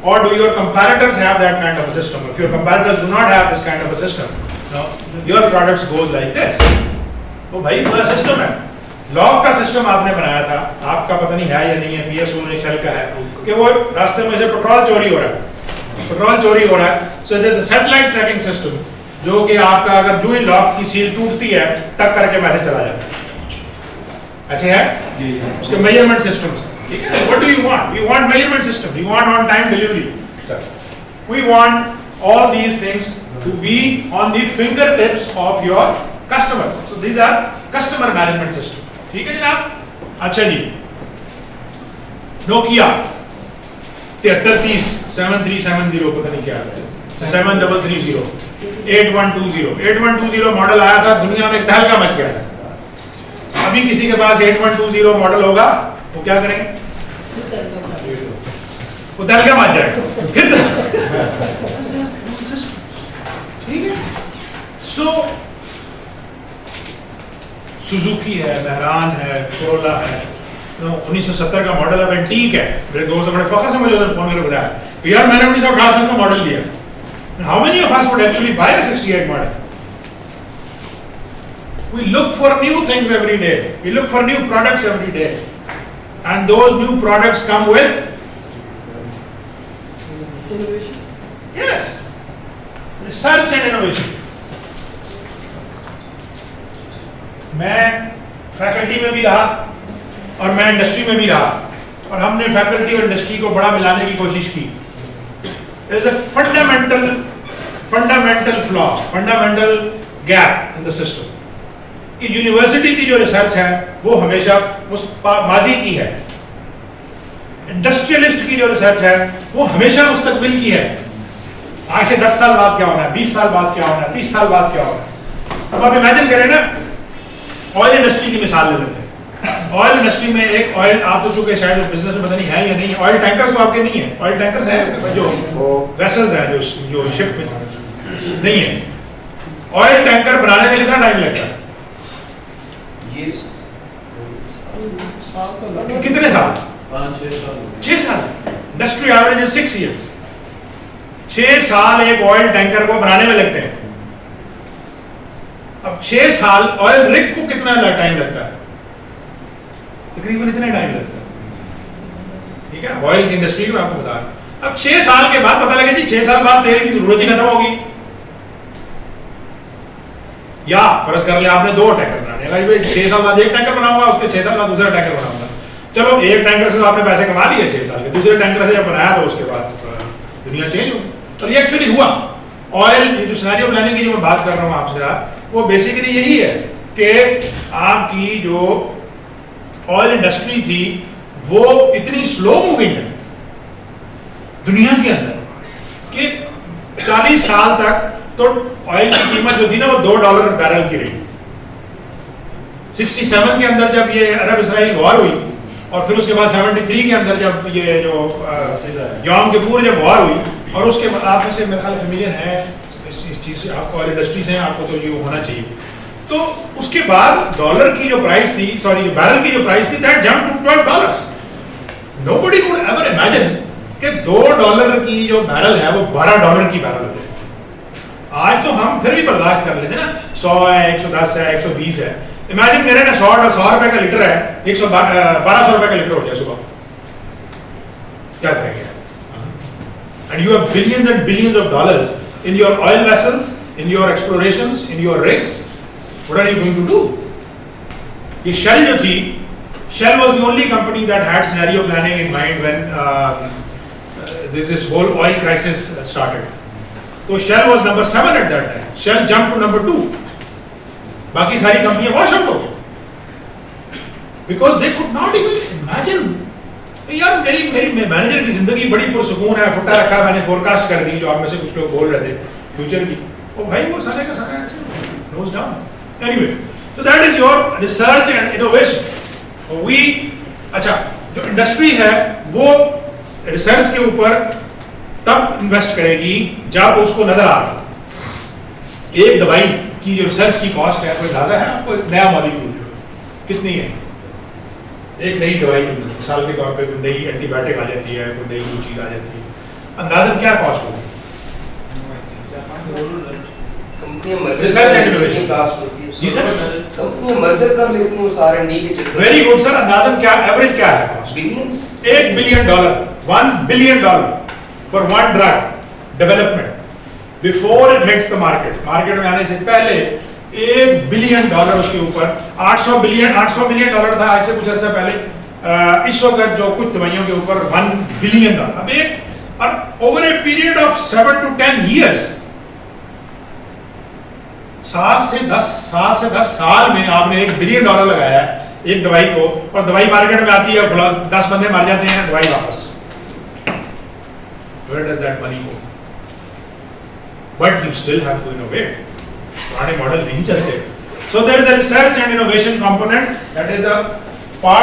or do your competitors have that kind of a system? If your competitors do not have this kind of a system, no, your products goes like this. तो भाई पूरा system है, lock का system आपने बनाया था, आपका पता नहीं है या नहीं है, PSO ने शेल का है कि वो रास्ते में से पेट्रोल चोरी हो रहा है, so there is a satellite tracking system जो कि आपका अगर जो ही लॉक की सील टूटती है टक करके मैसेज चला जाता है, ऐसे है उसके मेजरमेंट सिस्टम्स. ठीक है, what do you want? We want measurement system. We want on time delivery, sir. We want all these things to be on the fingertips of your customers. So these are customer management system. ठीक है जनाब. अच्छा जी, Nokia 7330 7370 पता नहीं क्या है, 7330 8120 model आया था, दुनिया में तहलका मच गया है. अभी किसी के पास 8120 मॉडल होगा, वो क्या करेंगे? वो तहलका मच जाएगा फिर. ठीक है. सो सुजुकी है, महरान है, कोरोला है, 1970 का मॉडल अब एंटीक है. मेरे दोस्त बड़े फखर से मुझे उधर फोन करके बताया कि यार मैंने 1988 का मॉडल लिया. How many of us would actually buy a 68 model? We look for new things every day. We look for new products every day. And those new products come with innovation. Yes. Research and innovation. मैं faculty में भी रहा और मैं industry में भी रहा, और हमने फैकल्टी और इंडस्ट्री को बड़ा मिलाने की कोशिश की. There is a fundamental flaw, fundamental gap in the system. कि यूनिवर्सिटी की जो रिसर्च है वो हमेशा माजी की है, इंडस्ट्रियलिस्ट की जो रिसर्च है वो हमेशा मुस्तकबिल की है. आज से 10 साल बाद क्या होना है, 20 साल बाद क्या होना है, 30 साल बाद क्या होना है. अब आप इमेजिन करें ना, ऑयल इंडस्ट्री की मिसाल ले लेते हैं. ऑयल इंडस्ट्री में एक ऑयल, आप तो चुके शायद बिजनेस में पता नहीं है या नहीं, ऑयल टैंकर्स तो आपके नहीं है. ऑयल टैंकर्स है जो वेसल्स हैं जो शिप में नहीं है. ऑयल टैंकर बनाने में कितना टाइम लगता है? कितने साल? 6 साल. इंडस्ट्री एवरेज है 6 years. 6 साल एक ऑयल टैंकर को बनाने में लगते हैं. अब 6 साल ऑयल रिग को कितना टाइम लगता है? तकरीबन इतना टाइम लगता है. ठीक है, ऑयल की इंडस्ट्री में आपको बता रहा. अब 6 साल के बाद पता लगे जी 6 साल बाद तेल की जरूरत ही खत्म होगी. या फर्ज कर ले आपने 2 टैंकर बनाने लगा, 6 साल बाद एक टैंकर बनाऊंगा, उसके 6 साल बाद दूसरा टैंकर बनाऊंगा. चलो एक टैंकर से तो आपने पैसे कमा लिए 6 साल के, दूसरे टैंकर से जब बनाया तो उसके बाद दुनिया चेंज होगी. और ये एक्चुअली हुआ. ऑयल जो सिनेरियो प्लानिंग की जो मैं बात कर रहा हूँ आपसे, वो बेसिकली यही है कि आपकी जो ऑयल इंडस्ट्री थी वो इतनी स्लो मूविंग है दुनिया के अंदर कि 40 साल तक तो ऑयल की कीमत जो थी ना वो $2 बैरल की रही. 67 के अंदर जब ये अरब इसराइल वॉर हुई, और फिर उसके बाद 73 के अंदर जब ये जो यौम किपुर जब वॉर हुई, और उसके बाद आप में से मेरे ख्याल फेमिलियर है इस चीज से, आपको ऑयल इंडस्ट्री से आपको तो ये होना चाहिए. तो उसके बाद डॉलर की जो प्राइस थी, सॉरी बैरल की जो प्राइस थी, that jump to $12. Nobody could ever imagine कि $2 की जो बैरल है वो $12 की बैरल हो जाए. आज तो हम फिर भी बर्दाश्त कर लेते ना, 100 है, 110 है, 120 है. इमेजिन करें ना 100 रुपए का लीटर है, 1200 रुपए का लीटर हो जाए सुबह, क्या करेंगे? And you have billions and billions of dollars in your oil vessels, in your explorations, in your rigs. What are you going to do? ये Shell जो थी, Shell was the only company that had scenario planning in mind when this whole oil crisis started. तो Shell was number 7 at that time. Shell jumped to number 2. बाकी सारी कंपनियां wash out हो गई because they could not even imagine. यार मेरी manager की जिंदगी बड़ी पुरसुकून है, फुटा रखा, मैंने फोरकास्ट कर दी, जो आप में से कुछ लोग बोल रहे थे फ्यूचर की, ओ भाई वो सारे का सारा ऐसे nose down. Anyway, so that is your research and innovation. We, अच्छा, जो इंडस्ट्री है वो रिसर्च के ऊपर तब इन्वेस्ट करेगी जब उसको नजर आ रहा है एक दवाई की जो रिसर्च की कॉस्ट है कोई ज्यादा है, आपको नया मॉलिक्यूल कितनी है, एक नई दवाई मिसाल के तौर पे कोई नई एंटीबायोटिक आ जाती है, कोई नई चीज आ जाती है, अंदाजन क्या कॉस्ट होगी? रिसर्च एंड इनोवेशन कॉस्ट होती है। जी सर, कंपनी मर्जर कर लेती हैं उस R&D के चक्कर। वेरी गुड सर, अंदाजन क्या एवरेज क्या है cost? Billions. $1 billion, $1 billion for one drug development before it hits the market. Market में आने से पहले $1 billion उसके ऊपर, $800 million था आज से कुछ अर्सा पहले। इस वक्त जो कुछ दवाइयों के ऊपर $1 billion। अब एक और over a period of 7 to 10 years, 7 से 10 साल में आपने $1 billion लगाया है एक दवाई को, और दवाई मार्केट में आती है, 10 बंदे मर जाते हैं, दवाई वापस। Where does that money go? But you still have to innovate. पुराने मॉडल नहीं चलते. So there is a research and innovation component, that is a